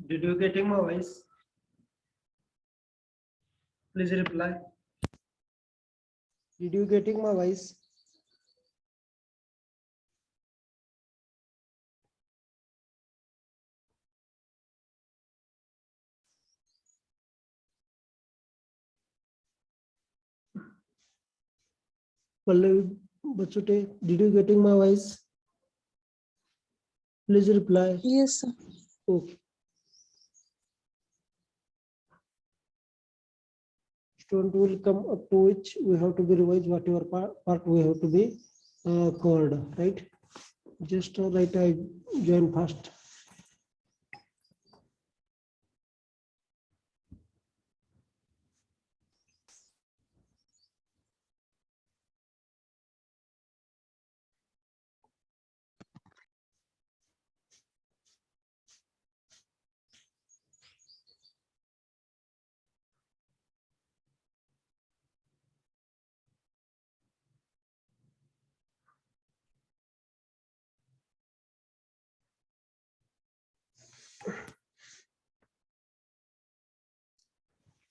Did you getting my voice? Please reply. Did you getting my voice? Pallavi Bachute, did you getting my voice? Please reply. Yes, sir. Okay. Student will come up to which we have to be revised whatever part we have to be covered, right? Just write I join first.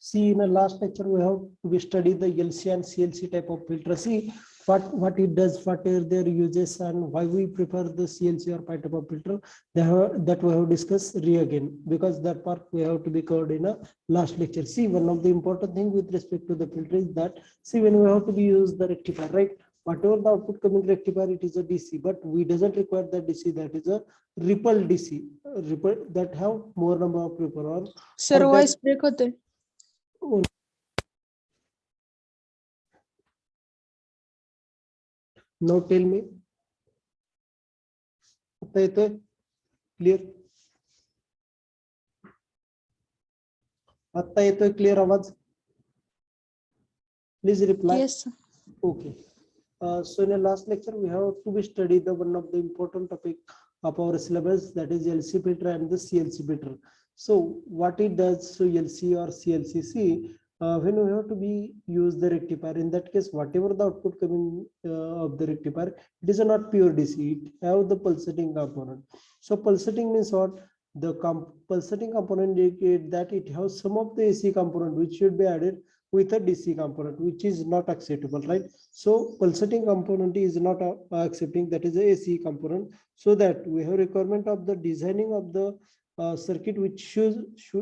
See, in the last lecture, we have to study the LC and CLC type of filter. See what it does, what are their uses, and why we prefer the CLC or pi type of filter. That we have discussed again, because that part we have to be covered in a last lecture. See, one of the important thing with respect to the filter is that, see, when we have to be use the rectifier, right? Whatever the output coming rectifier, it is a DC, but we doesn't require that DC. That is a ripple DC, ripple that have more number of ripple on. Sir, that- voice break होते. Now tell me. आता येतोय clear? आता येतोय clear आवाज? Please reply. Yes, sir. Okay. So in the last lecture, we have to be study the one of the important topic of our syllabus, that is LC filter and the CLC filter. So what it does, so LC or CLC, when we have to be use the rectifier, in that case, whatever the output coming of the rectifier, it is not pure DC, it have the pulsating component. So pulsating means what? The pulsating component indicate that it has some of the AC component which should be added with a DC component, which is not acceptable, right? So pulsating component is not accepting, that is a AC component. So that we have requirement of the designing of the circuit, which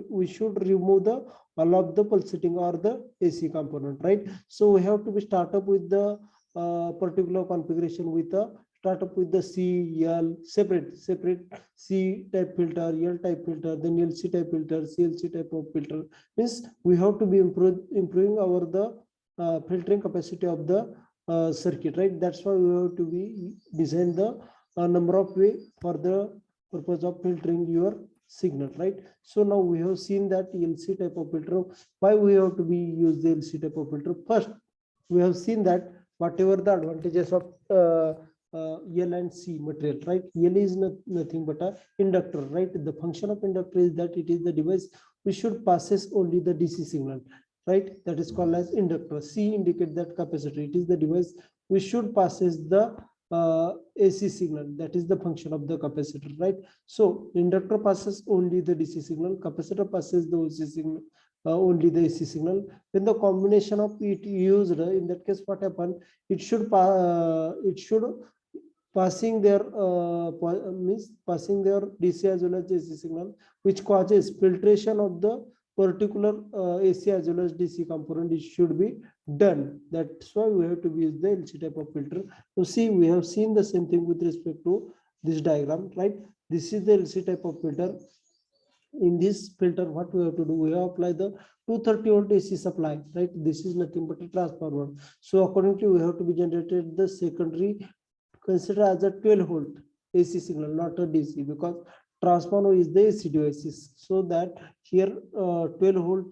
we should remove the all of the pulsating or the AC component, right? So we have to be start up with the particular configuration with a start up with the C, L, separate C type filter, L type filter, then LC type filter, CLC type of filter. Means we have to be improving our the filtering capacity of the circuit, right? That's why we have to be design the number of way for the purpose of filtering your signal, right? So now we have seen that LC type of filter. Why we have to be use the LC type of filter? First, we have seen that whatever the advantages of L and C material, right? L is nothing but a inductor, right? The function of inductor is that it is the device which should passes only the DC signal, right? That is called as inductor. C indicate that capacitor. It is the device which should passes the AC signal. That is the function of the capacitor, right? So inductor passes only the DC signal, capacitor passes the AC signal, only the AC signal. When the combination of it used, in that case, what happen? It should passing their means passing their DC as well as AC signal, which causes filtration of the particular AC as well as DC component. It should be done. That's why we have to use the LC type of filter. So see, we have seen the same thing with respect to this diagram, right? This is the LC type of filter. In this filter, what we have to do, we have apply the 230 volt AC supply, right? This is nothing but a transformer. So accordingly, we have to be generated the secondary, consider as a 12 volt AC signal, not a DC, because transformer is the AC devices. So that here 12 volt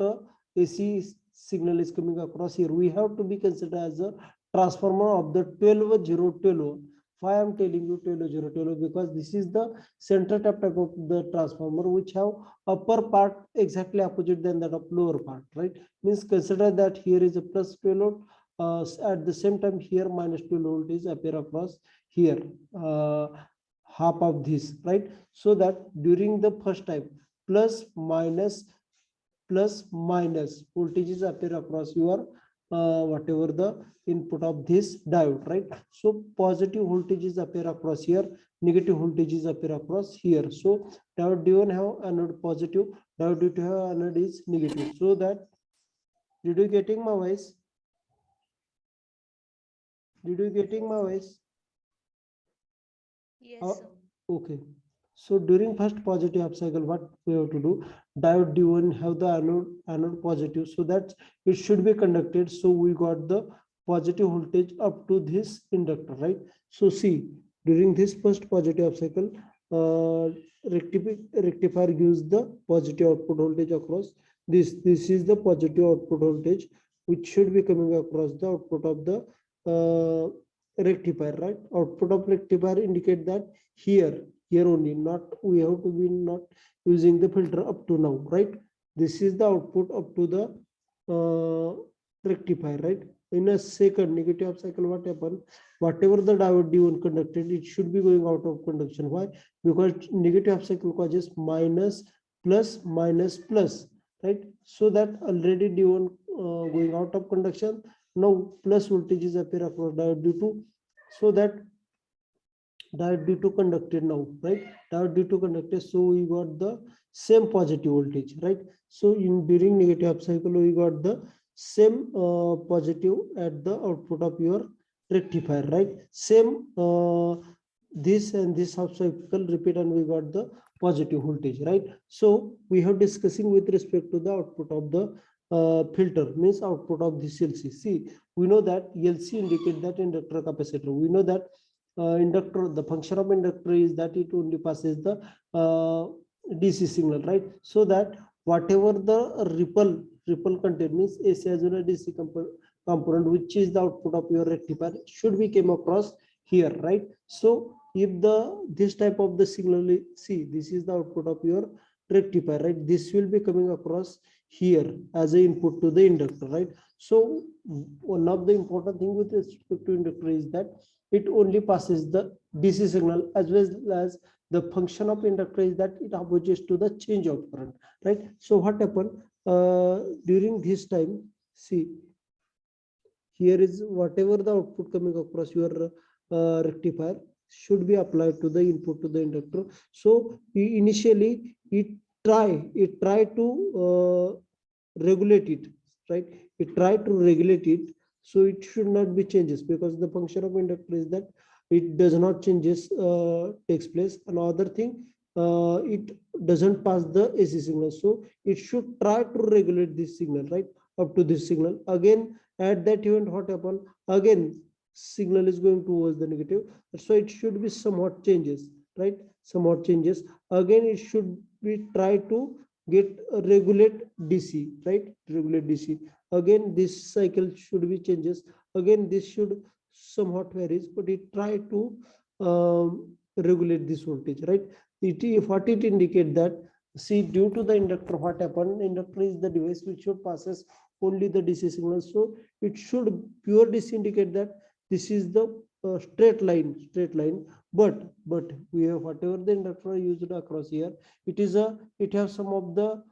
AC signal is coming across here. We have to be considered as a transformer of the 12 0 12. Why I'm telling you 12 0 12? Because this is the center type of the transformer which have upper part exactly opposite than that of lower part, right? Means consider that here is a plus 12 volt. At the same time here minus 12 volt is appear across here, half of this, right? So that during the first time plus minus voltages appear across your whatever the input of this diode, right? So positive voltages appear across here, negative voltages appear across here. So diode D1 have anode positive, diode D2 have anode is negative. So that, did you getting my voice? Did you getting my voice? Yes, sir. Okay. So during first positive half cycle, what we have to do? Diode D1 have the anode positive, so that it should be conducted. So we got the positive voltage up to this inductor, right? So see, during this first positive half cycle, rectifier gives the positive output voltage across this. This is the positive output voltage which should be coming across the output of the rectifier, right? Output of rectifier indicate that here only, not we have to be not using the filter up to now, right? This is the output up to the rectifier, right? In a second negative half cycle, what happen? Whatever the diode D1 conducted, it should be going out of conduction. Why? Because negative half cycle causes minus plus minus plus, right? So that already D1 going out of conduction. Now plus voltages appear across diode D2, so that diode D2 conducted now, right? Diode D2 conducted, so we got the same positive voltage, right? So in during negative half cycle, we got the same positive at the output of your rectifier, right? Same this and this half cycle repeat, and we got the positive voltage, right? So we have discussing with respect to the output of the filter, means output of this LC. See, we know that LC indicate that inductor capacitor. We know that inductor, the function of inductor is that it only passes the DC signal, right? So that whatever the ripple content, means AC as well as DC component, which is the output of your rectifier, should be came across here, right? So if this type of the signal, see, this is the output of your rectifier, right? This will be coming across here as a input to the inductor, right? So one of the important thing with respect to inductor is that it only passes the DC signal, as well as the function of inductor is that it opposes to the change of current, right? So what happened during this time? See, here is whatever the output coming across your rectifier should be applied to the input to the inductor. So initially it try to regulate it, right? It try to regulate it, so it should not be changes, because the function of inductor is that it does not changes takes place. Another thing, it doesn't pass the AC signal, so it should try to regulate this signal, right, up to this signal. Again, at that event, what happened? Again, signal is going towards the negative, so it should be somewhat changes, right? Somewhat changes. Again, it should be try to get regulate DC, right? Regulate DC. Again, this cycle should be changes. Again, this should somewhat varies, but it try to regulate this voltage, right? What it indicate that, see, due to the inductor, what happened, inductor is the device which should passes only the DC signal. So it should pure DC indicate that this is the straight line. But we have whatever the inductor used across here, it has some of the,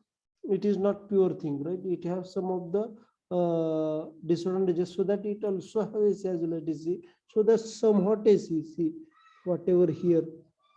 it is not pure thing, right? It has some of the disadvantages, so that it also have AC as well as DC. So that's somewhat AC. See, whatever here,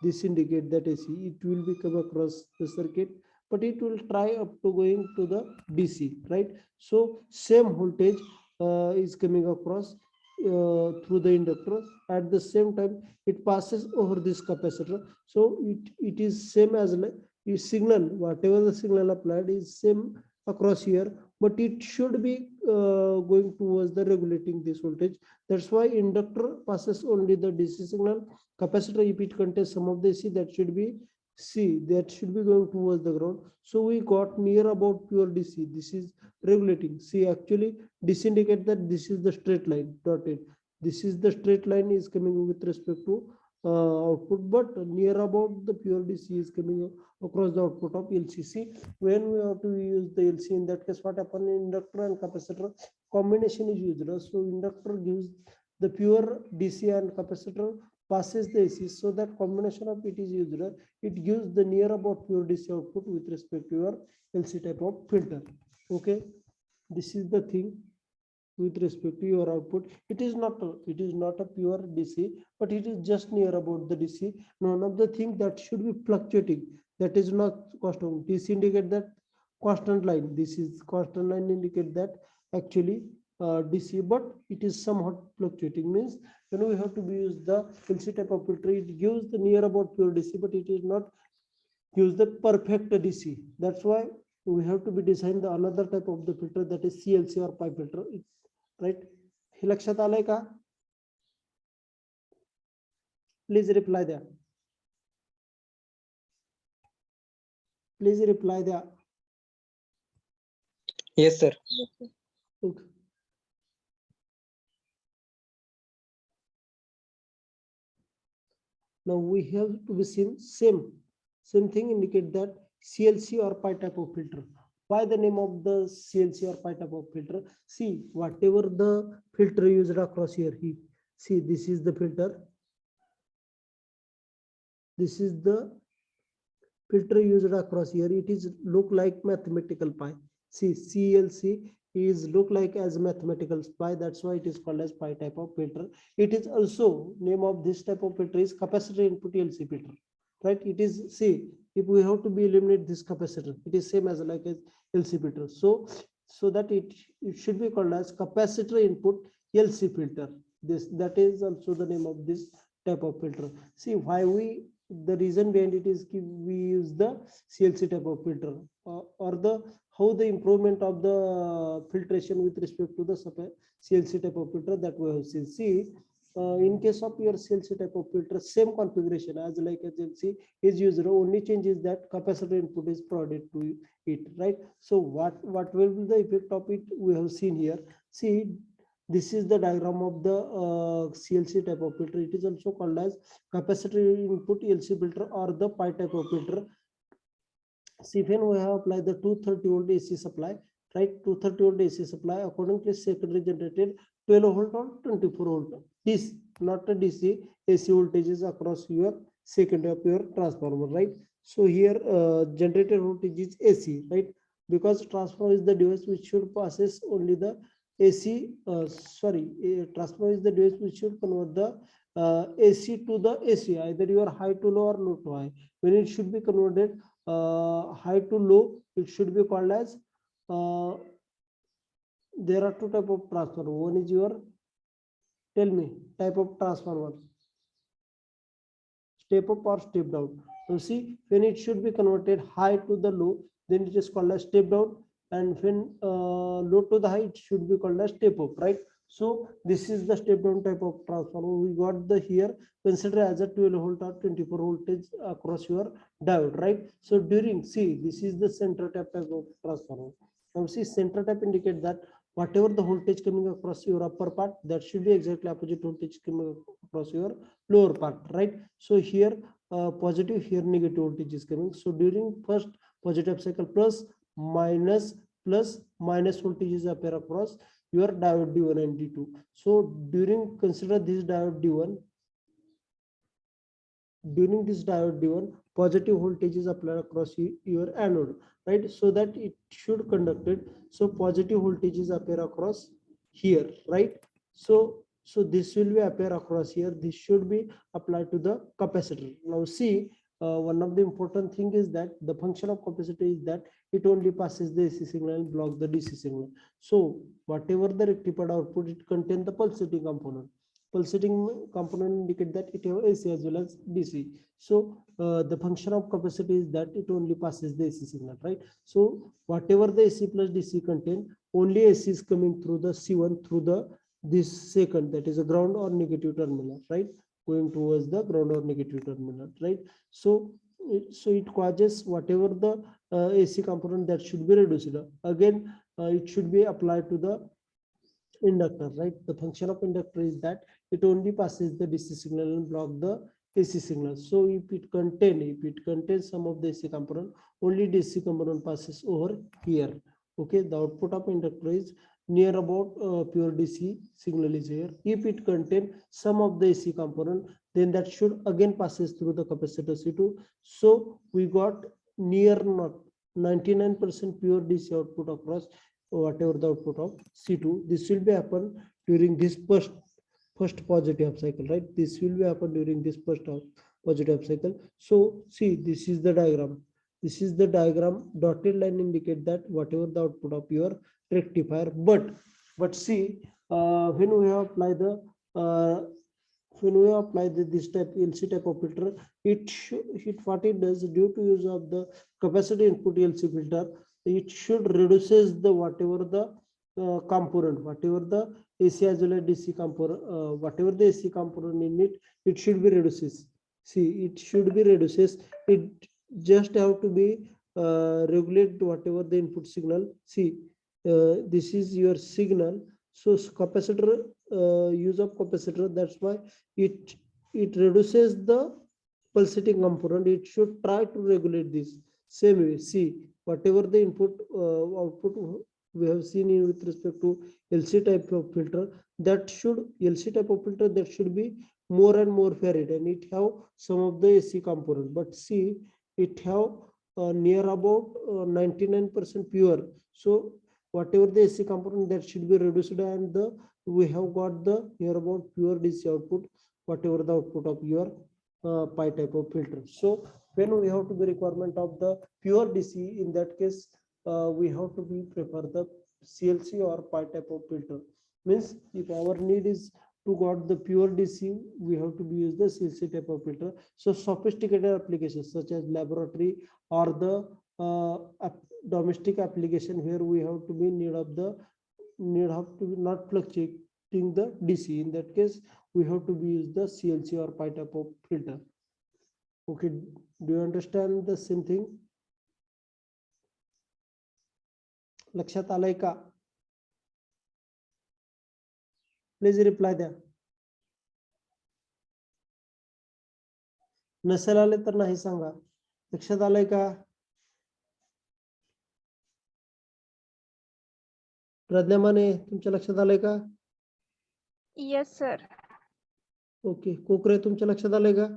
this indicate that AC, it will be come across the circuit, but it will try up to going to the DC, right? So same voltage is coming across through the inductor. At the same time, it passes over this capacitor. So it is same as like signal, whatever the signal applied is same across here, but it should be going towards the regulating this voltage. That's why inductor passes only the DC signal. Capacitor, if it contains some of the AC, that should be that should be going towards the ground. So we got near about pure DC. This is regulating. See, actually this indicate that this is the straight line dotted. This is the straight line is coming with respect to output, but near about the pure DC is coming across the output of LCC. When we have to use the LC, in that case, what happen, inductor and capacitor combination is used. So inductor gives the pure DC and capacitor passes the AC, so that combination of it is used. It gives the near about pure DC output with respect to your LC type of filter. Okay, this is the thing with respect to your output. It is not a pure DC, but it is just near about the DC. None of the thing that should be fluctuating, that is not constant. DC indicate that constant line. This is constant line indicate that actually DC, but it is somewhat fluctuating. Means when we have to use the LC type of filter, it gives the near about pure DC, but it is not use the perfect DC. That's why we have to be design the another type of the filter, that is CLC or pipe filter, right? हे लक्षात आलंय का? Please reply there. Please reply there. Yes, sir. Okay. Now we have to be seen same thing indicate that CLC or pi type of filter. Why the name of the CLC or pi type of filter? See, whatever the filter used across here, see, this is the filter. This is the filter used across here. It is look like mathematical pi. See, CLC is look like as mathematical pi. That's why it is called as pi type of filter. It is also name of this type of filter is capacitor input LC filter, right? It is, see, if we have to be eliminate this capacitor, it is same as like as LC filter. So that it should be called as capacitor input LC filter. That is also the name of this type of filter. See, why the reason behind it is we use the CLC type of filter, or the how the improvement of the filtration with respect to the CLC type of filter that we have seen. See, in case of your CLC type of filter, same configuration as like as LC is used. Only change is that capacitor input is provided to it, right? So what will be the effect of it? We have seen here. See, this is the diagram of the CLC type of filter. It is also called as capacitor input LC filter or the pi type of filter. See, when we have applied the 230 volt AC supply, right? 230 volt AC supply, accordingly secondary generated 12 volt or 24 volt. This not a DC, AC voltages across your secondary of your transformer, right? So here generated voltage is AC, right? Because transformer is the device which should passes only the AC. Transformer is the device which should convert the AC to the AC, either you are high to low or low to high. When it should be converted high to low, it should be called as there are two type of transformer. One is your, tell me, type of transformer, step up or step down. So see, when it should be converted high to the low, then it is called as step down, and when low to the high, it should be called as step up, right? So this is the step down type of transformer. We got the here, consider as a 12 volt or 24 voltage across your diode, right? So during, see, this is the center tap type of transformer. Now see, center tap indicate that whatever the voltage coming across your upper part, that should be exactly opposite voltage coming across your lower part, right? So here positive, here negative voltage is coming. So during first positive cycle, plus minus voltages appear across your diode D1 and D2. So consider this diode D1. During this diode D1, positive voltage is applied across your anode, right? So that it should conduct it. So positive voltages appear across here, right? So this will be appear across here. This should be applied to the capacitor. Now see, one of the important thing is that the function of capacitor is that it only passes the AC signal and block the DC signal. So whatever the rectified output, it contains the pulsating component. Pulsating component indicate that it have AC as well as DC. So the function of capacitor is that it only passes the AC signal, right? So whatever the AC plus DC contain, only AC is coming through the C1 through the this second, that is a ground or negative terminal, right? Going towards the ground or negative terminal, right? So it causes whatever the AC component that should be reduced. Again, it should be applied to the inductor, right? The function of inductor is that it only passes the DC signal and block the AC signal. So if it contains some of the AC component, only DC component passes over here. Okay, the output of inductor is near about pure DC signal is here. If it contains some of the AC component, then that should again passes through the capacitor C2. So we got near not 99% pure DC output across whatever the output of C2. This will be happen during this first positive cycle, right? This will be happen during this first positive cycle. So see, this is the diagram. This is the diagram. Dotted line indicate that whatever the output of your rectifier, but see, when we apply this type LC type of filter, what it does, due to use of the capacitor input LC filter, it should reduces the whatever the component, whatever the AC as well as DC component, whatever the AC component in it should be reduces. See, it should be reduces. It just have to be regulate whatever the input signal. See, this is your signal. So capacitor, use of capacitor, that's why it reduces the pulsating component. It should try to regulate this same way. See, whatever the input output we have seen in with respect to LC type of filter, that should LC type of filter that should be more and more varied, and it have some of the AC component. But see, it have near about 99% pure. So whatever the AC component that should be reduced, and we have got the near about pure DC output, whatever the output of your pi type of filter. So when we have to be requirement of the pure DC, in that case we have to be prefer the CLC or pi type of filter. Means if our need is to got the pure DC, we have to be use the CLC type of filter. So sophisticated applications such as laboratory or the domestic application, where we have to be need have to be not fluctuating the DC. In that case, we have to be use the CLC or pi type of filter. Okay, do you understand the same thing? लक्षात आलंय का? Please reply द्या. नसेल आले तर नाही सांगा. लक्षात आलंय का? प्रज्ञा माने, तुमच्या लक्षात आलंय का? Yes sir. ओके. कोकरे, तुमच्या लक्षात आलंय का?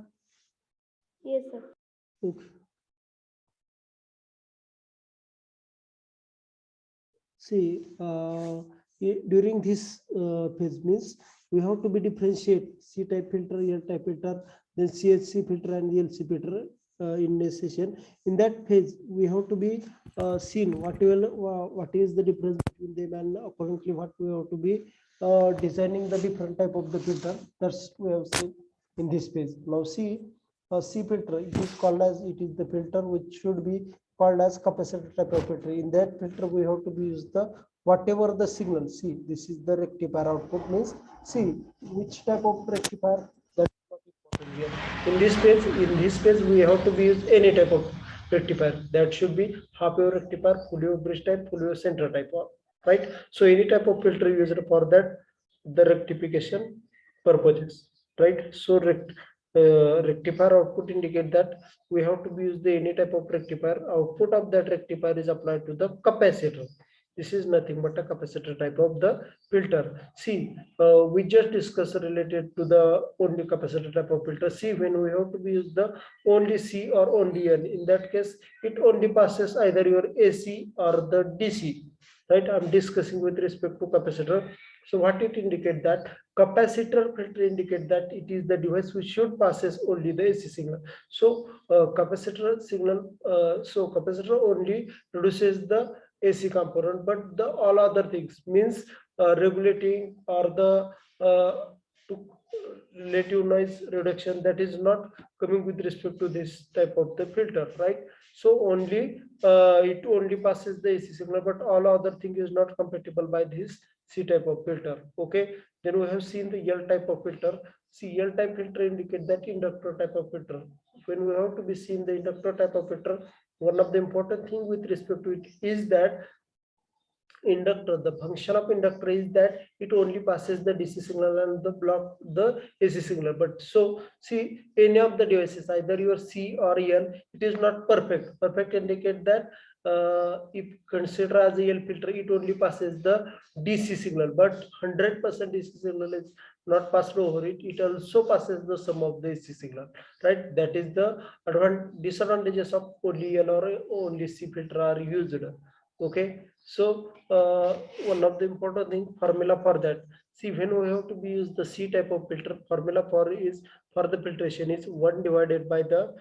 Yes sir. Okay. See, during this phase, means we have to be differentiate C type filter, L type filter, then CHC filter and LC filter in this session. In that phase, we have to be seen what is the difference between them, and accordingly what we have to be designing the different type of the filter. That's we have seen in this phase. Now see, C filter, it is called as, it is the filter which should be called as capacitor type of filter. In that filter, we have to be use the whatever the signal. See, this is the rectifier output, means see which type of rectifier. That is important here. In this phase, we have to be use any type of rectifier. That should be half wave rectifier, full wave bridge type, full wave center type, right? So any type of filter used for that, the rectification purposes, right? So rectifier output indicate that we have to use the any type of rectifier. Output of that rectifier is applied to the capacitor. This is nothing but a capacitor type of the filter. See, we just discussed related to the only capacitor type of filter. See, when we have to use the only C or only N, in that case, it only passes either your AC or the DC, right? I'm discussing with respect to capacitor. So what it indicate that capacitor filter indicate that it is the device which should passes only the AC signal. So capacitor signal, so capacitor only produces the AC component, but the all other things means regulating or the to relative noise reduction, that is not coming with respect to this type of the filter, right? So only it only passes the AC signal, but all other thing is not compatible by this C type of filter. Okay, then we have seen the L type of filter. See, L type filter indicate that inductor type of filter. When we have to be seen the inductor type of filter, one of the important thing with respect to it is that inductor, the function of inductor is that it only passes the DC signal and the block the AC signal. But so see, any of the devices, either your C or L, it is not perfect. Perfect indicate that if consider as a L filter, it only passes the DC signal, but 100% DC signal is not passed over it. It also passes the sum of the AC signal, right? That is the disadvantages of only L or only C filter are used. Okay, so one of the important thing, formula for that. See, when we have to be use the C type of filter, formula for is for the filtration is 1 divided by the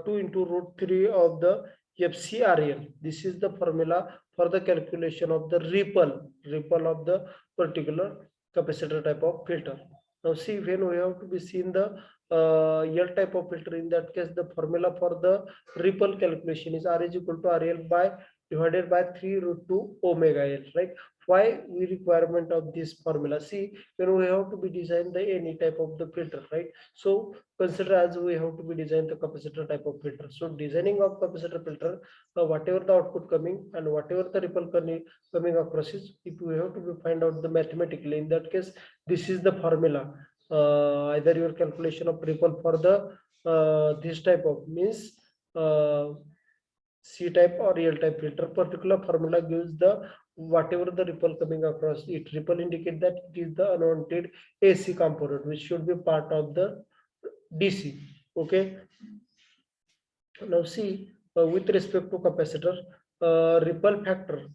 2 into root 3 of the FCRL. This is the formula for the calculation of the ripple of the particular capacitor type of filter. Now see, when we have to be seen the L type of filter, in that case the formula for the ripple calculation is R is equal to RL by divided by 3 root 2 omega L, right? Why we requirement of this formula? See, when we have to be design the any type of the filter, right? So consider as we have to be design the capacitor type of filter. So designing of capacitor filter, whatever the output coming and whatever the ripple coming across is, if we have to be find out the mathematically, in that case, this is the formula. Either your calculation of ripple for the this type of means C type or L type filter, particular formula gives the whatever the ripple coming across it. Ripple indicate that it is the unwanted AC component which should be part of the DC. Okay. Now see, with respect to capacitor, ripple factor,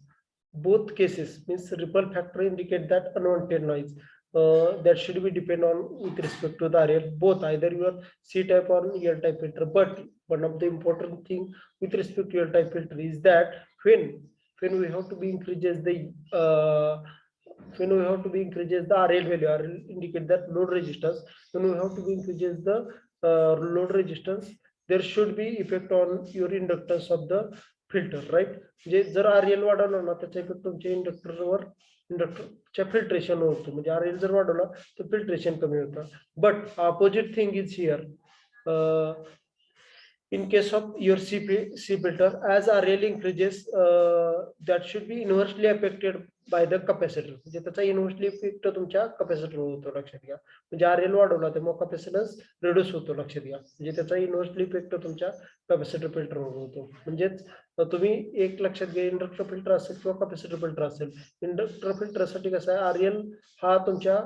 both cases means ripple factor indicate that unwanted noise. That should be depend on with respect to the RL, both either your C type or L type filter. But one of the important thing with respect to L type filter is that when we have to be increases the RL value, RL indicate that load resistance. When we have to be increases the load resistance, there should be effect on your inductance of the filter, right? जर RL वाढवला ना, त्याचा effect तुमच्या इंडक्टरच्या filtration होतो. म्हणजे RL जर वाढवला तर फिल्ट्रेशन कमी होतं. But opposite thing is here. In case of your C filter, as RL increases, that should be inversely affected by the capacitor. म्हणजे त्याचा इन्व्हर्सली इफेक्ट तुमच्या कॅपॅसिटर होतो, लक्षात घ्या. म्हणजे RL वाढवला त्यामुळे कॅपॅसिटन्स रिड्यूस होतो, लक्षात घ्या. म्हणजे त्याचा इन्व्हर्सली इफेक्ट तुमच्या कॅपॅसिटर फिल्टर होतो. म्हणजेच तुम्ही एक लक्षात घ्या, इंडक्टर फिल्टर असेल किंवा कॅपॅसिटर फिल्टर असेल, इंडक्टर फिल्टरसाठी कसं आहे, RL हा तुमच्या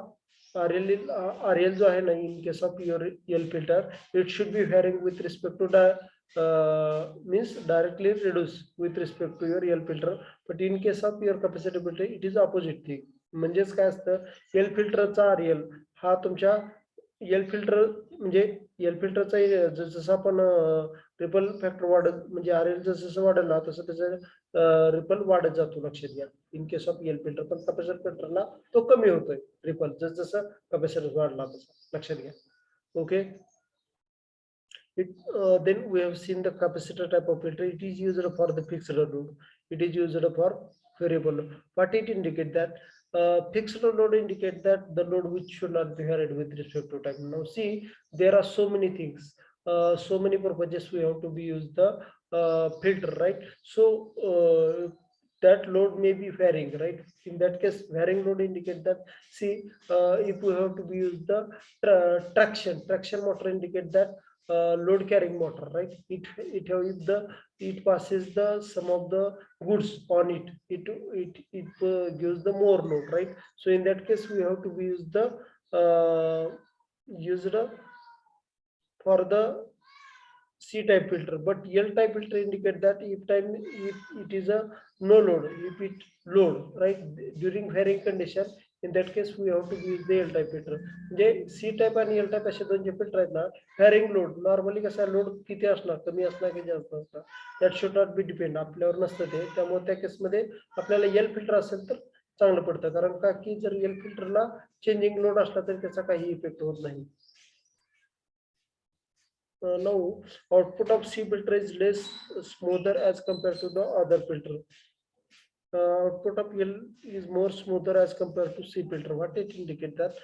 RL जो आहे ना, in case of your L filter, it should be varying with respect to the means directly reduce with respect to your L filter. But in case of your capacitor filter, it is opposite thing. म्हणजेच काय असतं, L फिल्टरचा RL हा तुमच्या L filter म्हणजे L फिल्टरचा जसं आपण ripple factor वाढत म्हणजे RL जसं वाढला तसं त्याचं रिपल वाढत जातो, लक्षात घ्या. इन केस ऑफ L फिल्टर, पण कॅपॅसिटर फिल्टरला तो कमी होतोय रिपल, जसं कॅपॅसिटर वाढला तसं, लक्षात घ्या. Okay. Then we have seen the capacitor type of filter. It is used for the fixed load. It is used for variable load. What it indicate that fixed load indicate that the load which should not be varied with respect to time. Now see, there are so many things, so many purposes we have to be use the filter, right? So that load may be varying, right? In that case, varying load indicate that, see, if we have to use the traction motor indicate that load carrying motor, right? It passes the some of the goods on it gives the more load, right? So in that case, we have to use the used for the C-type filter, but L-type filter indicate that if it is a no load, if it load, right, during varying condition, in that case we have to use the L-type filter. J C-type आणि L-type असे दोन जे filter आहेत ना, varying load, normally कसा load किती असणार, कमी असणार की जास्त असणार, that should not be depend, आपल्यावर नसतं ते, त्यामुळे त्या केस मध्ये आपल्याला L filter असेल तर चांगलं पडतं, कारण का की जर L filter ला changing load असला तरी त्याचा काही इफेक्ट होत नाही. Now output of C filter is less smoother as compared to the other filter. Output of L is more smoother as compared to C filter. What it indicate that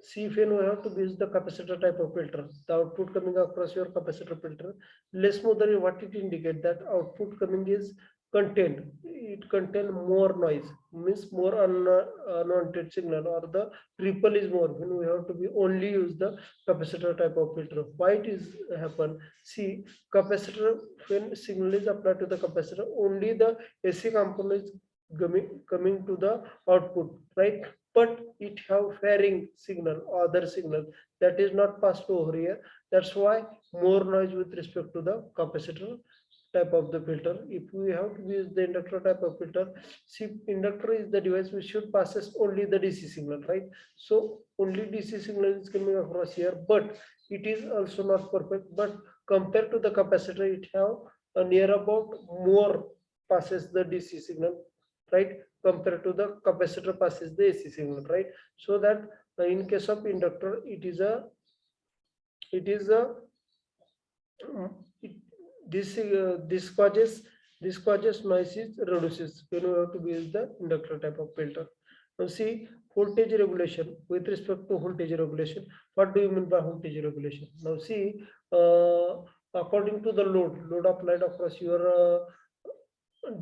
C fin we have to use the capacitor type of filter. The output coming across your capacitor filter less smoother. What it indicate that output coming is contained. It contain more noise, means more unwanted signal, or the ripple is more when we have to be only use the capacitor type of filter. Why it is happen? See, capacitor, when signal is applied to the capacitor, only the AC component is coming to the output, right? But it have varying signal, other signal that is not passed over here. That's why more noise with respect to the capacitor type of the filter. If we have to use the inductor type of filter, see, inductor is the device which should passes only the DC signal, right? So only DC signal is coming across here, but it is also not perfect. But compared to the capacitor, it have a near about more passes the DC signal, right? Compared to the capacitor passes the AC signal, right? So that in case of inductor, it is a this causes noise is reduces when we have to use the inductor type of filter. Now see, voltage regulation. With respect to voltage regulation, what do you mean by voltage regulation? Now see, according to the load applied across your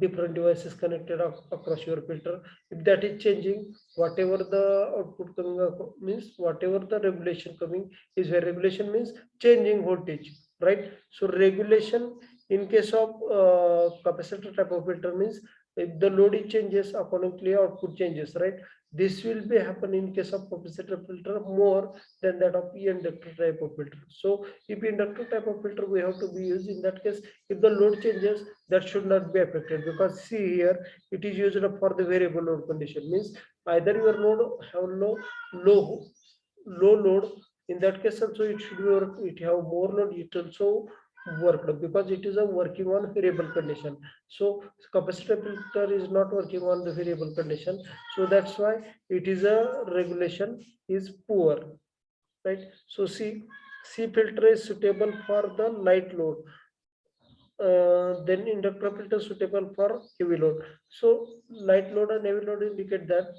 different devices connected across your filter, if that is changing, whatever the output coming up means, whatever the regulation coming is, where regulation means changing voltage, right? So regulation in case of capacitor type of filter means if the load changes, accordingly output changes, right? This will be happen in case of capacitor filter more than that of inductor type of filter. So if inductor type of filter we have to be used, in that case, if the load changes, that should not be affected, because see here it is used for the variable load condition, means either your load have low load, in that case also it should work, it have more load, it also worked, because it is a working on variable condition. So capacitor filter is not working on the variable condition, so that's why it is a regulation is poor, right? So C filter is suitable for the light load, then inductor filter suitable for heavy load. So light load and heavy load indicate that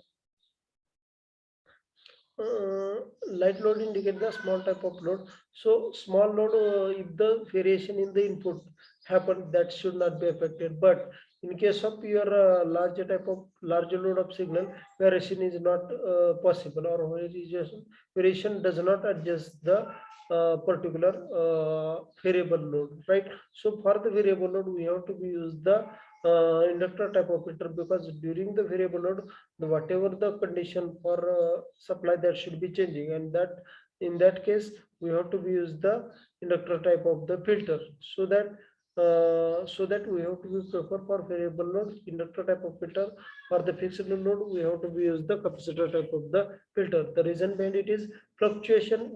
light load indicate the small type of load. So small load, if the variation in the input happen, that should not be affected. But in case of your larger type of larger load of signal, variation is not possible, or variation does not adjust the particular variable load, right? So for the variable load, we have to be use the inductor type of filter, because during the variable load, whatever the condition for supply, that should be changing, and that in that case we have to use the inductor type of the filter, so that we have to use prefer for variable load inductor type of filter. For the fixed load, we have to use the capacitor type of the filter. The reason behind it is fluctuation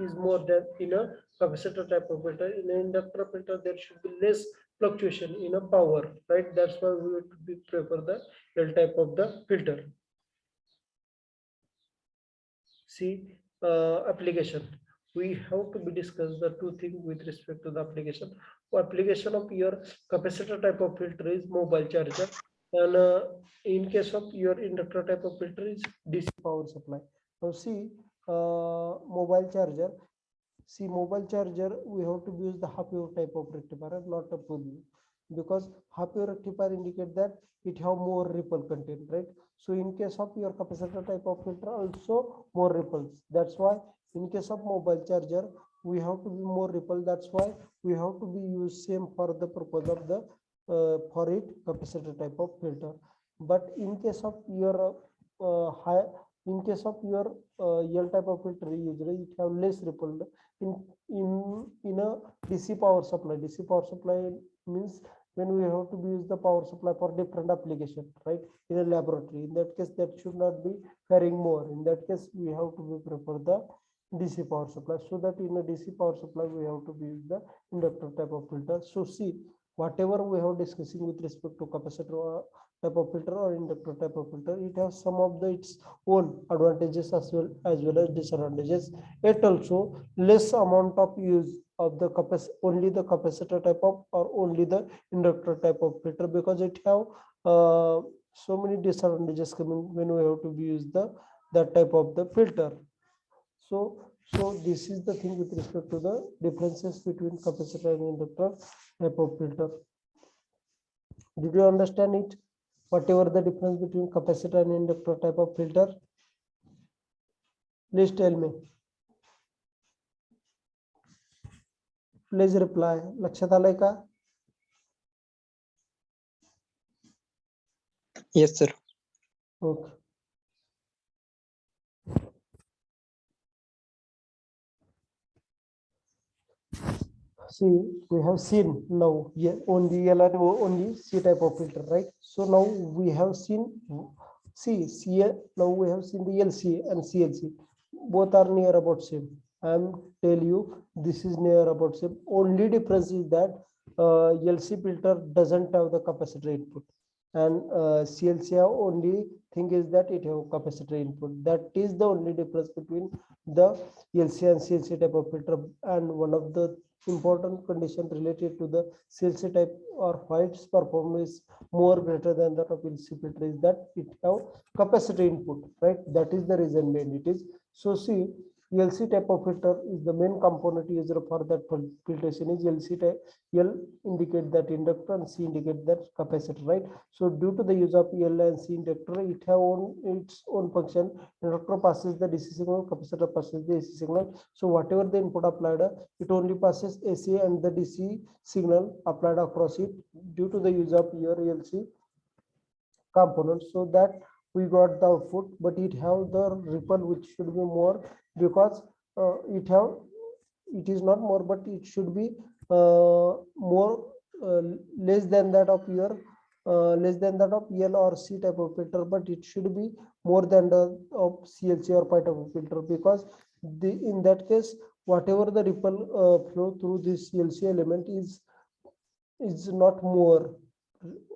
is more than in a capacitor type of filter. In an inductor filter, there should be less fluctuation in a power, right? That's why we would prefer the L type of the filter. See, application. We have to be discussed the two things with respect to the application. Application of your capacitor type of filter is mobile charger, and in case of your inductor type of filter is DC power supply. Now see, mobile charger. See, mobile charger, we have to use the half wave type of rectifier, not a full wave. because half wave rectifier indicate that it have more ripple content, right? So in case of your capacitor type of filter, also more ripples. That's why in case of mobile charger, we have to be more ripple. That's why we have to be used same for the purpose of the for it capacitor type of filter. But in case of your high, in case of your L type of filter, usually it have less ripple. In a DC power supply, DC power supply means when we have to use the power supply for different application, right? In a laboratory, in that case, that should not be carrying more. In that case, we have to be prefer the DC power supply, so that in a DC power supply we have to use the inductor type of filter. So see, whatever we have discussing with respect to capacitor type of filter or inductor type of filter, it has some of the its own advantages as well as disadvantages. It also less amount of use of the only the capacitor type of or only the inductor type of filter, because it have so many disadvantages coming when we have to use the that type of the filter. So this is the thing with respect to the differences between capacitor and inductor type of filter. Did you understand it? Whatever the difference between capacitor and inductor type of filter, please tell me. Please reply. लक्षात आलंय का? Yes, sir. Okay. See, we have seen now only L and only C type of filter, right? So now we have seen C. Now we have seen the LC and CLC. Both are near about same. I am tell you this is near about same. Only difference is that LC filter doesn't have the capacitor input, and CLC only thing is that it have capacitor input. That is the only difference between the LC and CLC type of filter. And one of the important condition related to the CLC type or why its performance is more greater than that of LC filter is that it have capacitor input, right? That is the reason main it is. So see, LC type of filter is the main component used for that filtration is LC type. L indicate that inductor and C indicate that capacitor, right? So due to the use of L and C inductor, it have its own function. Inductor passes the DC signal, capacitor passes the AC signal. So whatever the input applied, it only passes AC and the DC signal applied across it due to the use of your LC component, so that we got the output, but it have the ripple which should be more, because it is not more, but it should be more less than that of your less than that of L or C type of filter, but it should be more than the of CLC or pi type of filter, because in that case whatever the ripple flow through this CLC element is not more,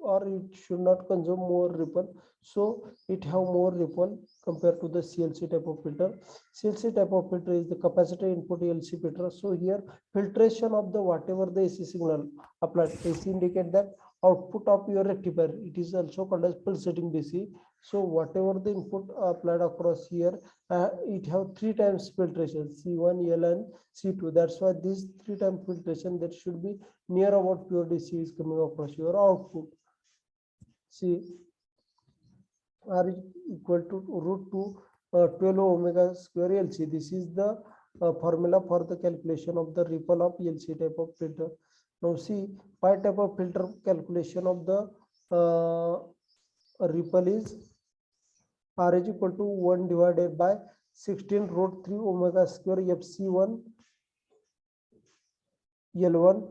or it should not consume more ripple, so it have more ripple compared to the CLC type of filter. CLC type of filter is the capacitor input LC filter. So here filtration of the whatever the AC signal applied, AC indicate that output of your rectifier, it is also called as pulsating DC. So whatever the input applied across here, it have 3 times filtration, C1, L and C2. That's why this 3 times filtration that should be near about pure DC is coming across your output. See, R is equal to root 2 12 omega square LC. This is the formula for the calculation of the ripple of LC type of filter. Now see, pi type of filter calculation of the ripple is R is equal to 1 divided by 16 root 3 omega square FC1 L1,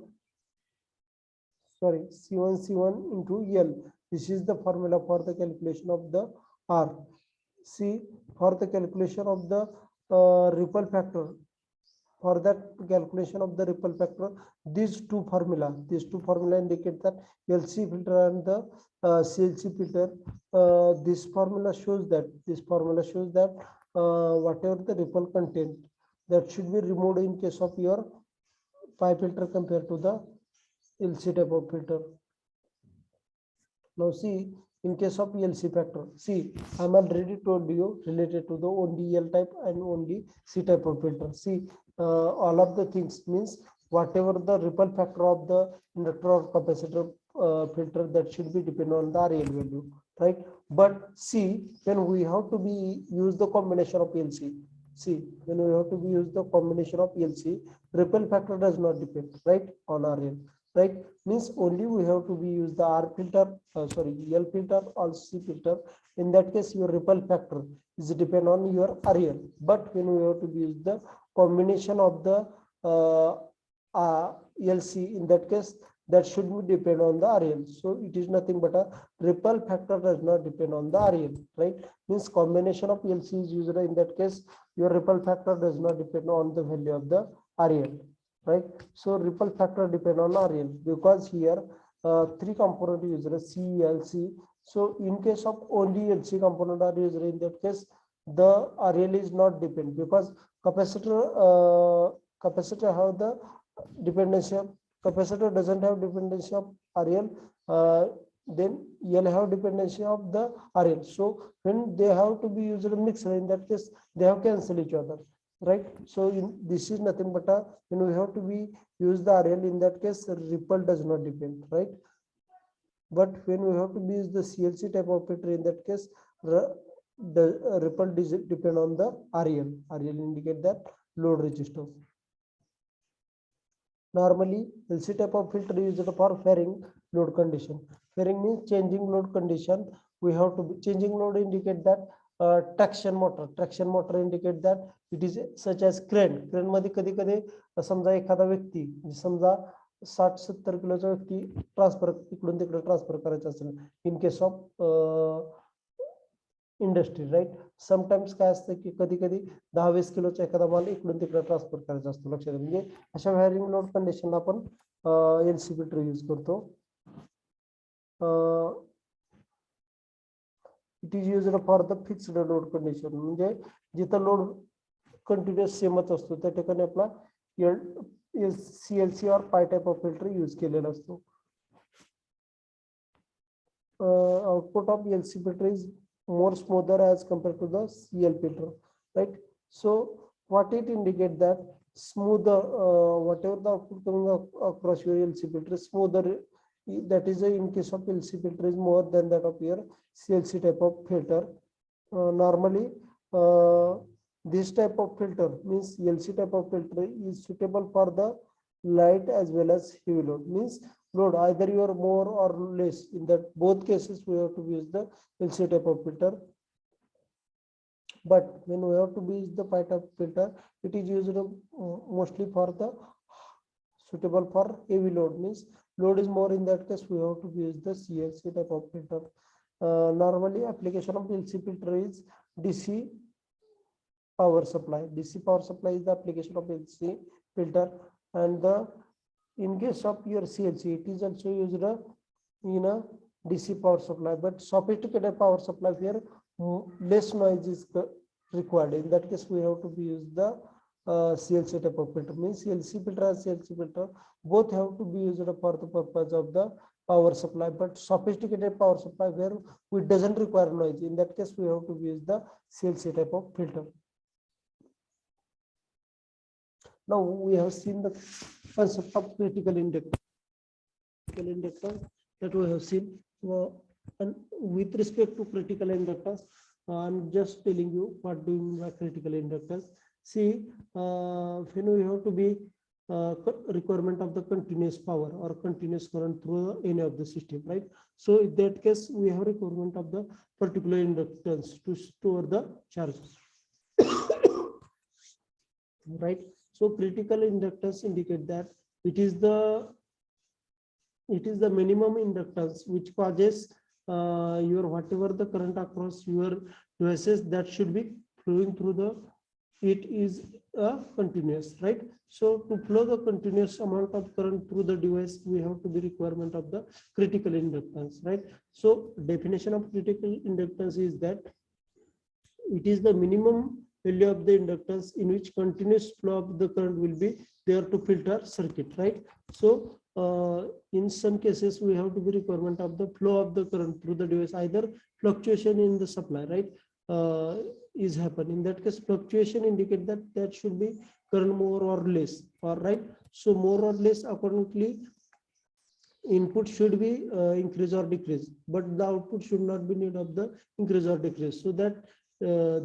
sorry, C1 into L. This is the formula for the calculation of the R. See, for the calculation of the ripple factor, for that calculation of the ripple factor, these two formula indicate that LC filter and the CLC filter. This formula shows that whatever the ripple content that should be removed in case of your pi filter compared to the LC type of filter. Now see, in case of LC factor, see, I am already told you related to the only L type and only C type of filter. See, all of the things means whatever the ripple factor of the inductor or capacitor filter, that should be depend on the RL value, right? But see, when we have to be use the combination of LC, see, when we have to be use the combination of LC, ripple factor does not depend, right, on RL, right? Means only we have to be use the R filter, sorry, L filter or C filter. In that case, your ripple factor is depend on your RL. But when we have to be use the combination of the LC, in that case, that should be depend on the RL. So it is nothing but a ripple factor does not depend on the RL, right? Means combination of LC is used. In that case, your ripple factor does not depend on the value of the RL, right? So ripple factor depend on RL because here three component used, C, L, C. So in case of only LC component are used, in that case, the RL is not depend because capacitor have the dependency of capacitor doesn't have dependency of RL, then L have dependency of the RL. So when they have to be used in mixer, in that case, they have cancel each other, right? So this is nothing but a, when we have to be use the RL, in that case, ripple does not depend, right? But when we have to be use the CLC type of filter, in that case, the ripple does depend on the RL. RL indicate that load resistance. Normally, LC type of filter is used for varying load condition. Varying means changing load condition. We have to be changing load indicate that traction motor. Traction motor indicate that it is such as crane. Crane मध्ये कधी कधी समजा एखादा व्यक्ती समजा 60-70 किलोचा व्यक्ती transfer इकडून तिकडे ट्रान्सफर करायचा असेल in case of industry, right? Sometimes काय असतं की कधी कधी 10-20 किलोचा एखादा माल इकडून तिकडे ट्रान्सफर करायचा असतो. लक्षात घ्या, म्हणजे अशा व्हॅरिंग लोड कंडिशन आपण एलसी फिल्टर यूज करतो. It is used for the fixed load condition, म्हणजे जिथं लोड कंटिन्युअस सेमच असतो त्या ठिकाणी आपला सीएलसी और पाय टाइप ऑफ फिल्टर यूज केलेला असतो. Output of LC filter is more smoother as compared to the CL filter, right? So what it indicate that smoother, whatever the output coming across your LC filter is smoother, that is in case of LC filter is more than that of your CLC type of filter. Normally this type of filter means LC type of filter is suitable for the light as well as heavy load. Means load either you are more or less, in that both cases we have to use the LC type of filter. But when we have to use the pi type filter, it is used mostly for the suitable for heavy load. Means load is more, in that case we have to use the CLC type of filter. Normally application of LC filter is DC power supply. DC power supply is the application of LC filter, and the in case of your CLC, it is also used in a DC power supply, but sophisticated power supply where less noise is required. In that case, we have to be use the CLC type of filter. Means CLC filter and CLC filter both have to be used for the purpose of the power supply, but sophisticated power supply where we doesn't require noise. In that case, we have to use the CLC type of filter. Now we have seen the concept of critical inductor. Critical inductor that we have seen. And with respect to critical inductors, I'm just telling you what do you mean by critical inductors. See, when we have to be requirement of the continuous power or continuous current through any of the system, right? So in that case, we have requirement of the particular inductance to store the charges, right? So critical inductance indicate that it is the minimum inductance which causes your whatever the current across your devices that should be flowing through the, it is a continuous, right? So to flow the continuous amount of current through the device, we have to be requirement of the critical inductance, right? So definition of critical inductance is that it is the minimum value of the inductance in which continuous flow of the current will be there to filter circuit, right? So in some cases we have to be requirement of the flow of the current through the device, either fluctuation in the supply, right, is happen. In that case, fluctuation indicate that should be current more or less, all right. So more or less accordingly input should be increase or decrease, but the output should not be need of the increase or decrease. So that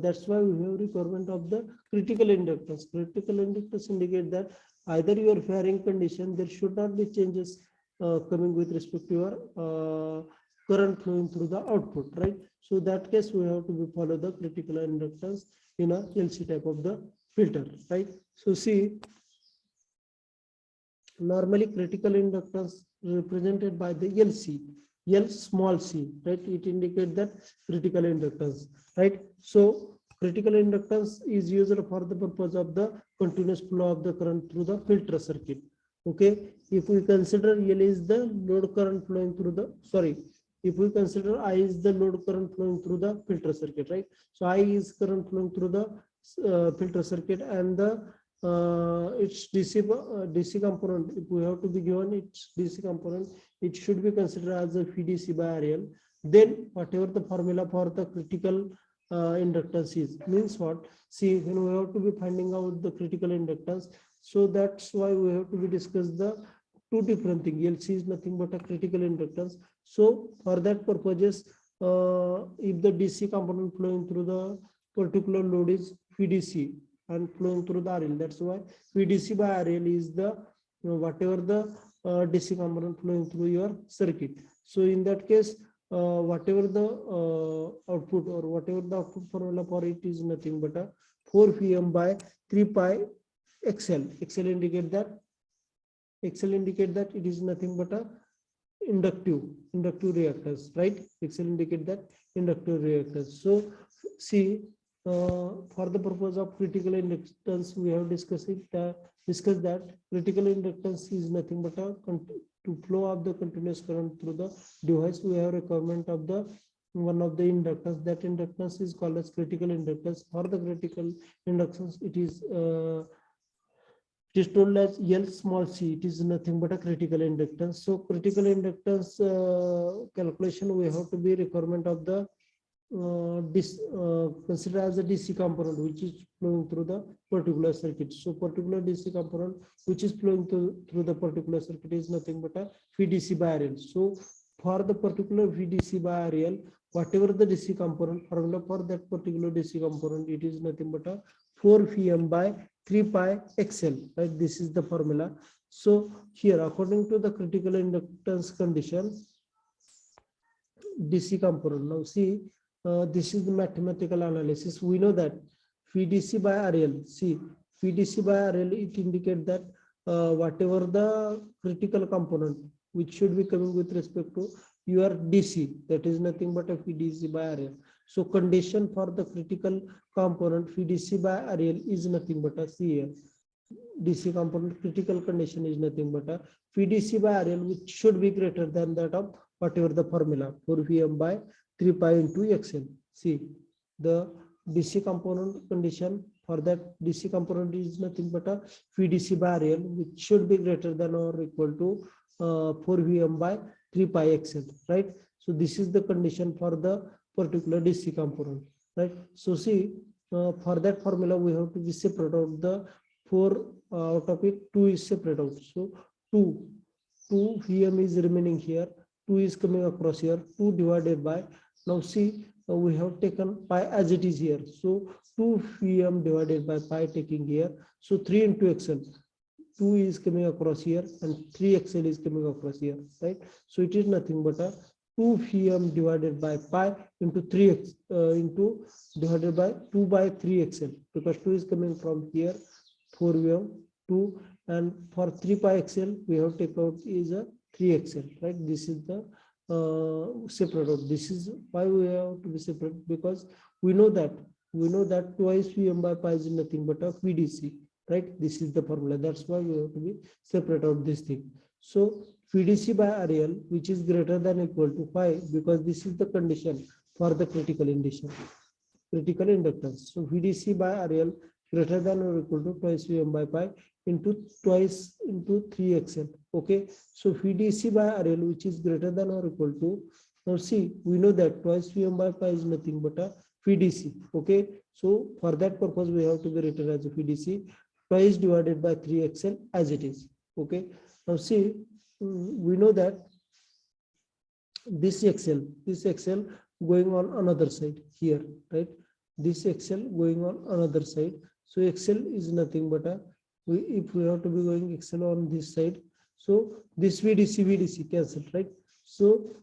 that's why we have requirement of the critical inductance. Critical inductance indicate that either your varying condition, there should not be changes coming with respect to your current flowing through the output, right? So that case we have to be follow the critical inductance in a LC type of the filter, right? So see, normally critical inductance represented by the LC, L small c, right? It indicates that critical inductance, right? So critical inductance is used for the purpose of the continuous flow of the current through the filter circuit. Okay, if we consider L is the load current flowing through the, sorry, if we consider I is the load current flowing through the filter circuit, right? So I is current flowing through the filter circuit, and the its DC component, if we have to be given its DC component, it should be considered as a VDC by RL. Then whatever the formula for the critical inductance is, means what? See, when we have to be finding out the critical inductance, so that's why we have to be discuss the two different things. LC is nothing but a critical inductance. So for that purposes, if the DC component flowing through the particular load is VDC and flowing through the RL, that's why VDC by RL is the whatever the DC component flowing through your circuit. So in that case, whatever the output or whatever the output formula for it is nothing but a 4 Vm by 3 pi XL. XL indicate that it is nothing but a inductive reactance, right? XL indicate that inductive reactance. So see, for the purpose of critical inductance, we have discussed that critical inductance is nothing but a to flow of the continuous current through the device. We have requirement of the one of the inductance. That inductance is called as critical inductance. For the critical inductance, it is told as L small c. It is nothing but a critical inductance. So critical inductance calculation, we have to be requirement of the consider as a DC component which is flowing through the particular circuit. So particular DC component which is flowing through the particular circuit is nothing but a VDC by RL. So for the particular VDC by RL, whatever the DC component formula for that particular DC component, it is nothing but a 4 Vm by 3 pi XL, right? This is the formula. So here, according to the critical inductance condition, DC component, now see, this is the mathematical analysis. We know that VDC by RL, see, VDC by RL, it indicates that whatever the critical component which should be coming with respect to your DC, that is nothing but a VDC by RL. So condition for the critical component VDC by RL is nothing but a CA. DC component critical condition is nothing but a VDC by RL, which should be greater than that of whatever the formula 4 Vm by 3 pi into XL. See, the DC component condition for that DC component is nothing but a VDC by RL, which should be greater than or equal to 4 Vm by 3 pi XL, right? So this is the condition for the particular DC component, right? So see, for that formula, we have to be separate out the 4 out of it, 2 is separate out. So 2 Vm is remaining here, 2 is coming across here, 2 divided by, now see, we have taken pi as it is here. So 2 Vm divided by pi taking here. So 3 into XL, 2 is coming across here and 3 XL is coming across here, right? So it is nothing but a 2 Vm divided by pi into 3x into divided by 2 by 3 XL, because 2 is coming from here, 4 Vm, 2, and for 3 pi XL, we have take out is a 3 XL, right? This is the separate out. This is why we have to be separate, because we know that twice Vm by pi is nothing but a VDC, right? This is the formula. That's why we have to be separate out this thing. So VDC by RL, which is greater than or equal to pi, because this is the condition for the critical inductance. So VDC by RL greater than or equal to twice Vm by pi into twice into 3XL. Okay, so VDC by RL, which is greater than or equal to, now see, we know that twice Vm by pi is nothing but a VDC. Okay, so for that purpose, we have to be written as a VDC. twice divided by 3XL as it is. Okay. Now see, we know that this XL going on another side here, right? This XL going on another side. So XL is nothing but a, if we have to be going XL on this side, so this VDC cancel, right? So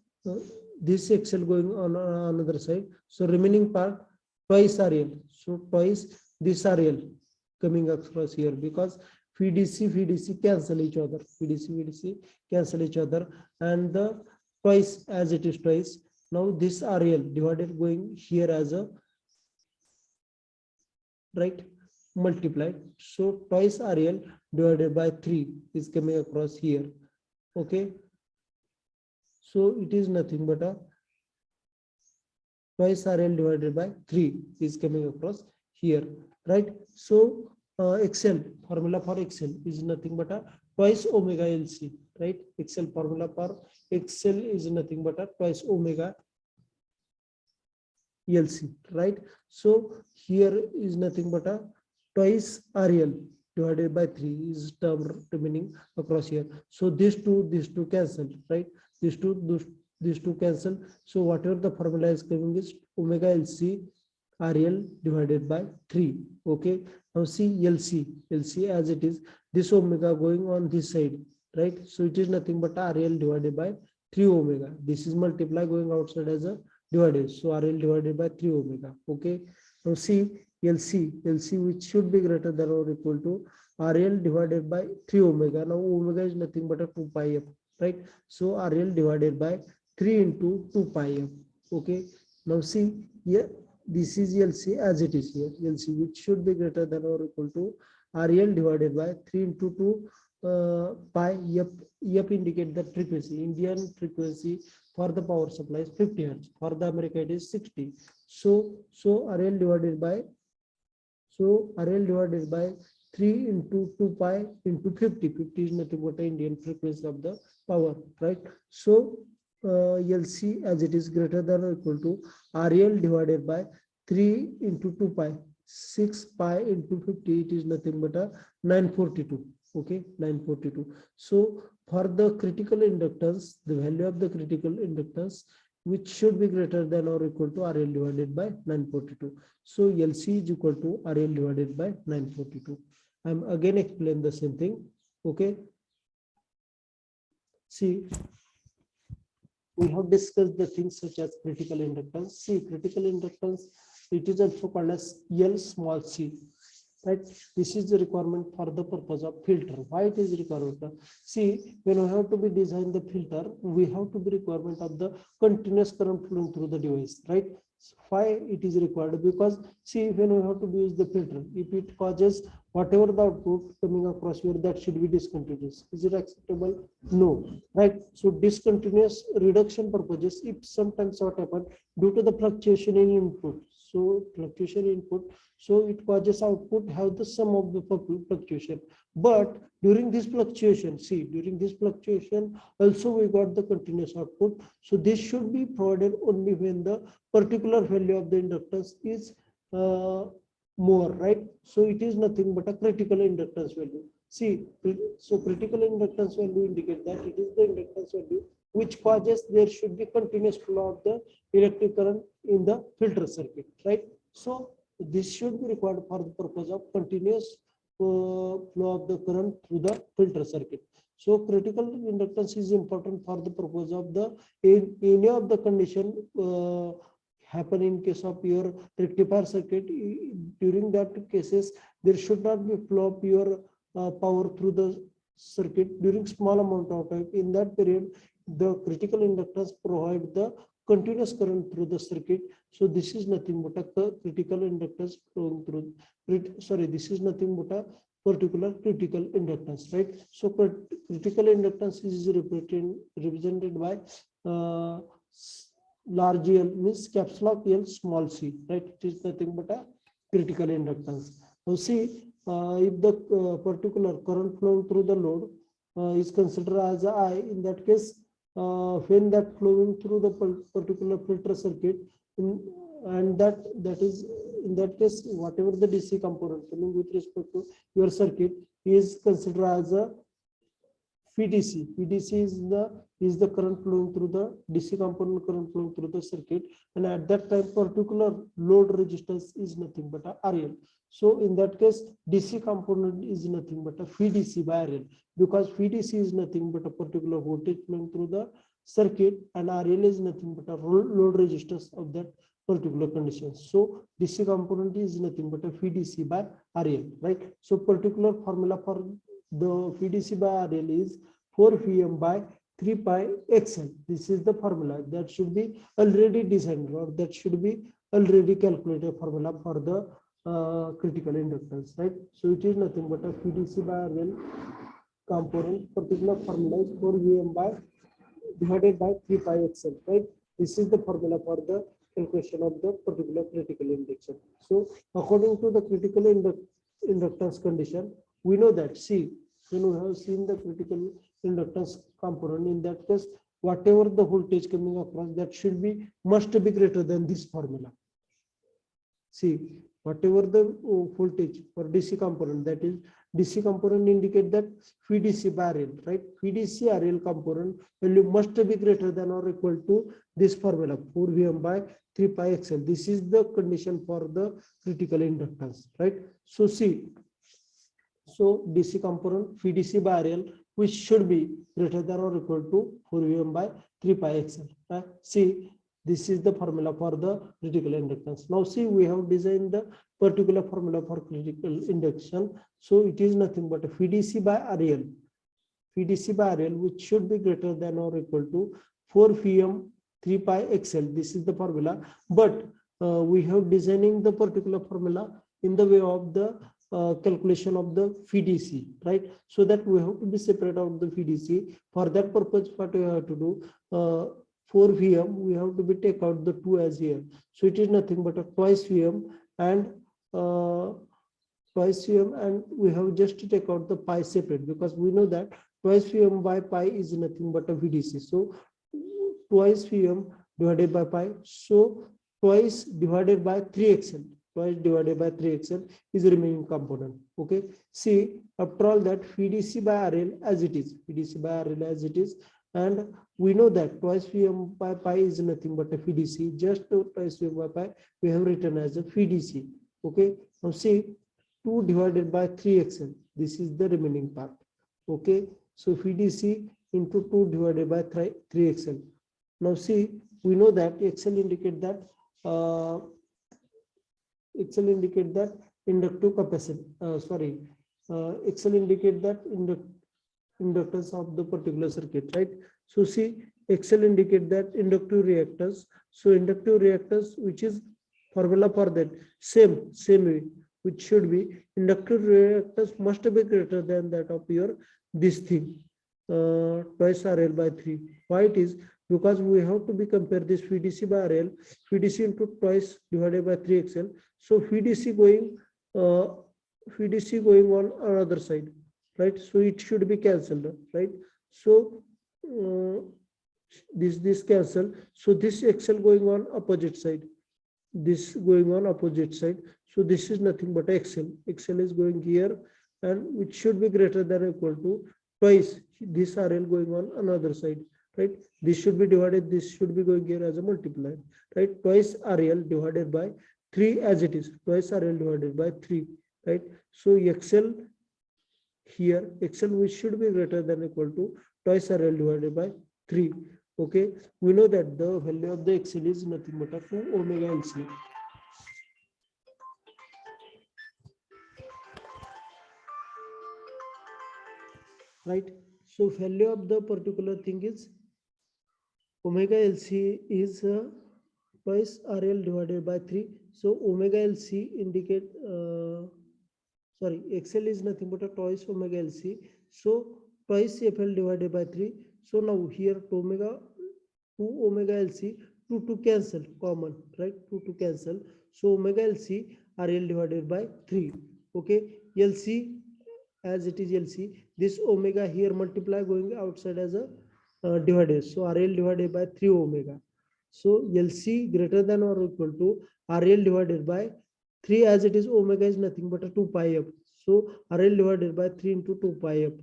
this XL going on another side. So remaining part twice RL. So twice this RL coming across here, because VDC cancel each other. VDC cancel each other, and the twice as it is twice. Now this RL divided going here as a, right, multiplied. So twice RL divided by 3 is coming across here. Okay. So it is nothing but a twice RL divided by 3 is coming across here, right? So XL, formula for XL is nothing but a twice omega LC, right? XL formula for XL is nothing but a twice omega LC, right? So here is nothing but a twice RL divided by 3 is term remaining across here. So these two cancel, right? These two cancel. So whatever the formula is coming is omega LC RL divided by 3. Okay. Now see LC as it is, this omega going on this side, right? So it is nothing but RL divided by 3 omega. This is multiply going outside as a divided. So RL divided by 3 omega. Okay. Now see LC which should be greater than or equal to RL divided by 3 omega. Now omega is nothing but a 2 pi f, right? So RL divided by 3 into 2 pi f. Okay. Now see here, this is LC as it is here. LC which should be greater than or equal to RL divided by 3 into 2 pi f. F indicate the frequency. Indian frequency for the power supply is 50 Hertz. For the America it is 60. So RL divided by 3 into 2 pi into 50. 50 is nothing but the Indian frequency of the power, right? So LC as it is greater than or equal to RL divided by 3 into 2 pi. 6 pi into 50, it is nothing but a 942. Okay, 942. So for the critical inductance, the value of the critical inductance which should be greater than or equal to RL divided by 942. So LC is equal to RL divided by 942. I'm again explain the same thing. Okay. See, we have discussed the things such as critical inductance. See, critical inductance, it is also called as L small c, right? This is the requirement for the purpose of filter. Why it is required? See, when we have to be design the filter, we have to be requirement of the continuous current flowing through the device, right? Why it is required? Because see, when we have to use the filter, if it causes whatever the output coming across here, that should be discontinuous. Is it acceptable? No, right? So discontinuous reduction purposes, if sometimes what happen due to the fluctuation in input, so fluctuation in input, so it causes output have the sum of the fluctuation. But during this fluctuation, see, during this fluctuation also we got the continuous output. So this should be provided only when the particular value of the inductance is more, right? So it is nothing but a critical inductance value. See, so critical inductance value indicate that it is the inductance value which causes there should be continuous flow of the electric current in the filter circuit, right? So this should be required for the purpose of continuous flow of the current through the filter circuit. So critical inductance is important for the purpose of the any of the condition happen in case of your rectifier circuit. During that cases, there should not be flow of your power through the circuit during small amount of time. In that period, the critical inductance provide the continuous current through the circuit. So this is nothing but a critical inductance flowing through. This is nothing but a particular critical inductance, right? So critical inductance is represented by large L, means caps lock L small c, right? It is nothing but a critical inductance. Now see, if the particular current flowing through the load is considered as I, in that case, when that flowing through the particular filter circuit, and that is in that case, whatever the DC component coming with respect to your circuit is considered as a VDC. VDC is the current flowing through the DC component, current flowing through the circuit, and at that time particular load resistance is nothing but a RL. So in that case, DC component is nothing but a VDC by RL, because VDC is nothing but a particular voltage flowing through the circuit, and RL is nothing but a load resistance of that particular condition. So DC component is nothing but a VDC by RL, right? So particular formula for the VDC by RL is 4 Vm by 3 pi XL. This is the formula that should be already designed, or that should be already calculated formula for the critical inductance, right? So it is nothing but a VDC by RL component. Particular formula is 4 Vm by divided by 3 pi XL, right? This is the formula for the calculation of the particular critical induction. So according to the critical inductance condition, we know that, see, when we have seen the critical inductance component, in that case, whatever the voltage coming across, that should be must be greater than this formula. See, whatever the voltage for DC component, that is DC component indicate that VDC by RL, right? VDC RL component value must be greater than or equal to this formula 4 Vm by 3 pi XL. This is the condition for the critical inductance, right? So see, so DC component VDC by RL, which should be greater than or equal to 4 Vm by 3 pi XL, right? See, this is the formula for the critical inductance. Now see, we have designed the particular formula for critical induction. So it is nothing but a VDC by RL. VDC by RL, which should be greater than or equal to 4 Vm 3 pi XL. This is the formula. But we have designing the particular formula in the way of the calculation of the VDC, right? So that we have to be separate out the VDC. For that purpose, what we have to do, 4 Vm, we have to be take out the 2 as here. So it is nothing but a twice Vm, and twice Vm, and we have just to take out the pi separate, because we know that twice Vm by pi is nothing but a VDC. So twice Vm divided by pi, so twice divided by 3XL. Twice divided by 3XL is the remaining component. Okay. See, after all that, VDC by RL as it is, VDC by RL as it is, and we know that twice Vm by pi is nothing but a VDC. Just twice Vm by pi we have written as a VDC. Okay. Now see, 2 divided by 3XL. This is the remaining part. Okay. So VDC into 2 divided by 3XL. Now see, we know that XL indicate that inductive capacity. XL indicate that inductance of the particular circuit, right? So see, XL indicate that inductive reactance. So inductive reactance, which is formula for that, same way, which should be inductive reactance must be greater than that of your this thing, twice RL by 3. Why it is? Because we have to be compare this VDC by RL, VDC into twice divided by 3XL. So VDC going on another side, right? So it should be cancelled, right? So this cancel. So this XL going on opposite side, this going on opposite side. So this is nothing but XL. XL is going here, and which should be greater than or equal to twice this RL going on another side, right? This should be divided, this should be going here as a multiplier, right? Twice RL divided by 3 as it is, twice RL divided by 3, right? So XL here, XL which should be greater than or equal to twice RL divided by 3. Okay, we know that the value of the XL is nothing but a 2 omega LC. Right? So value of the particular thing is omega LC is twice RL divided by 3. So omega LC indicate XL is nothing but a twice omega LC. So twice FL divided by 3. So now here 2 omega LC, 2 cancel common, right? 2 cancel. So omega LC RL divided by 3. Okay, LC as it is LC. This omega here multiply going outside as a divided. So RL divided by 3 omega. So LC greater than or equal to RL divided by 3, as it is omega is nothing but a 2 pi f. So RL divided by 3 into 2 pi f.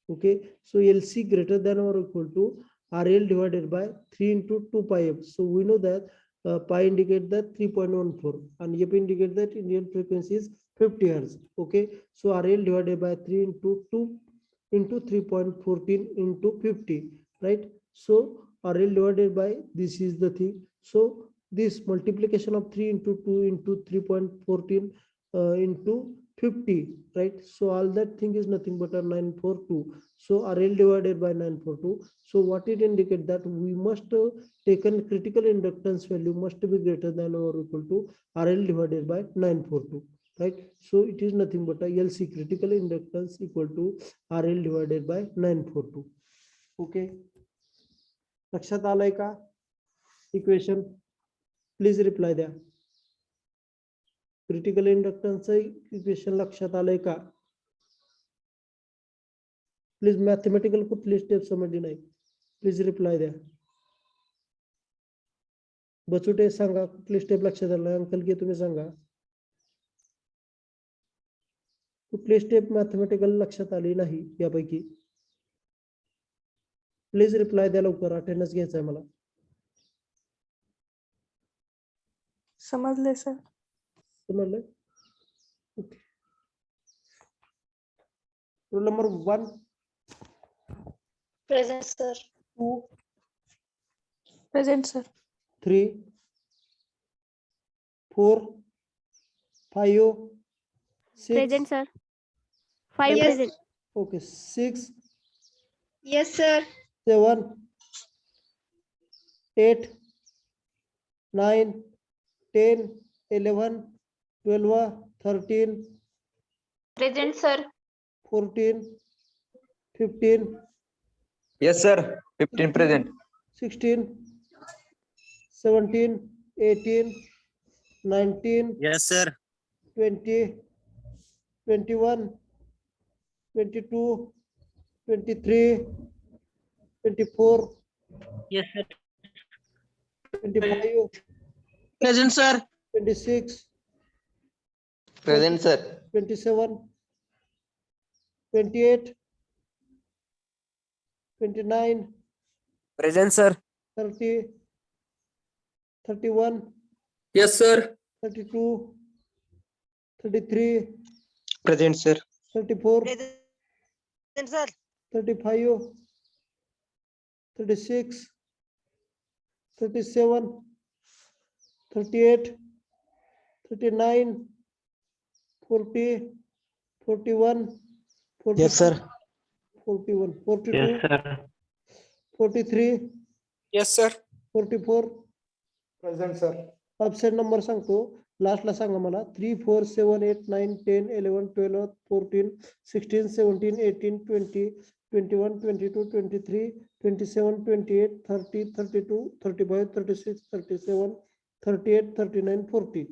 Okay, so LC greater than or equal to RL divided by 3 into 2 pi f. So we know that pi indicate that 3.14 and f indicate that Indian frequency is 50 hertz. Okay, so RL divided by 3 into 2 into 3.14 into 50, right? So RL divided by this is the thing. So this multiplication of 3 into 2 into 3.14 into 50, right? So all that thing is nothing but a 942. So RL divided by 942. So what it indicate that we must taken critical inductance value must be greater than or equal to RL divided by 942, right? So it is nothing but a LC, critical inductance, equal to RL divided by 942. Okay, लक्षात आलंय का equation? Please reply द्या. Critical inductance equation लक्षात आलंय का? Please mathematical कुठली step समजली नाही, प्लीज रिप्लाय द्या. बचुटे सांगा कुठली स्टेप लक्षात आलं? अंकल की तुम्ही सांगा कुठली स्टेप मॅथमॅटिकल लक्षात आली नाही यापैकी. प्लीज रिप्लाय द्या लवकर, अटेंडन्स घ्यायचा आहे मला. समजले सर. समजलं? Okay. Roll number 1, present sir. 2, present sir. 3, 4, 5, 6. Present sir. 5 Yes. Present. Okay, 6, Yes, sir. 7, 8, 9, 10, 11, 12, 13, present sir. 14, 15, Yes, sir. 15 present. 16, 17, 18, 19, Yes, sir. 20, 21, 22, 23, 24, Yes, sir. 25, Present, sir. 26, Present, sir. 27, 28, 29, Present, sir. 30, 31, Yes, sir. 32, 33, Present, sir. 34, Present, sir. 35, 36, 37, 38, 39, 40, 41, 42, Yes, sir. 41, 42, sir. 43, Yes, sir. 44. Present, sir. Option number सांगतो, लास्टला सांगा मला. 3, 4, 7, 8, 9, 10, 11, 12, 14, 16, 17, 18, 20, 21, 22, 23, 27, 28, 30, 32, 35, 36, 37, 38, 39, 40.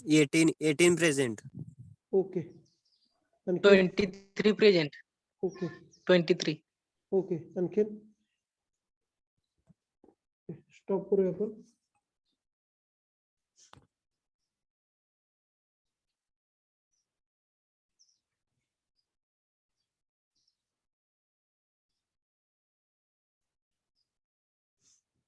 18 present. Okay. आणखी? 23 present. Okay. 23. Okay. आणखीन? Stop करूया आपण.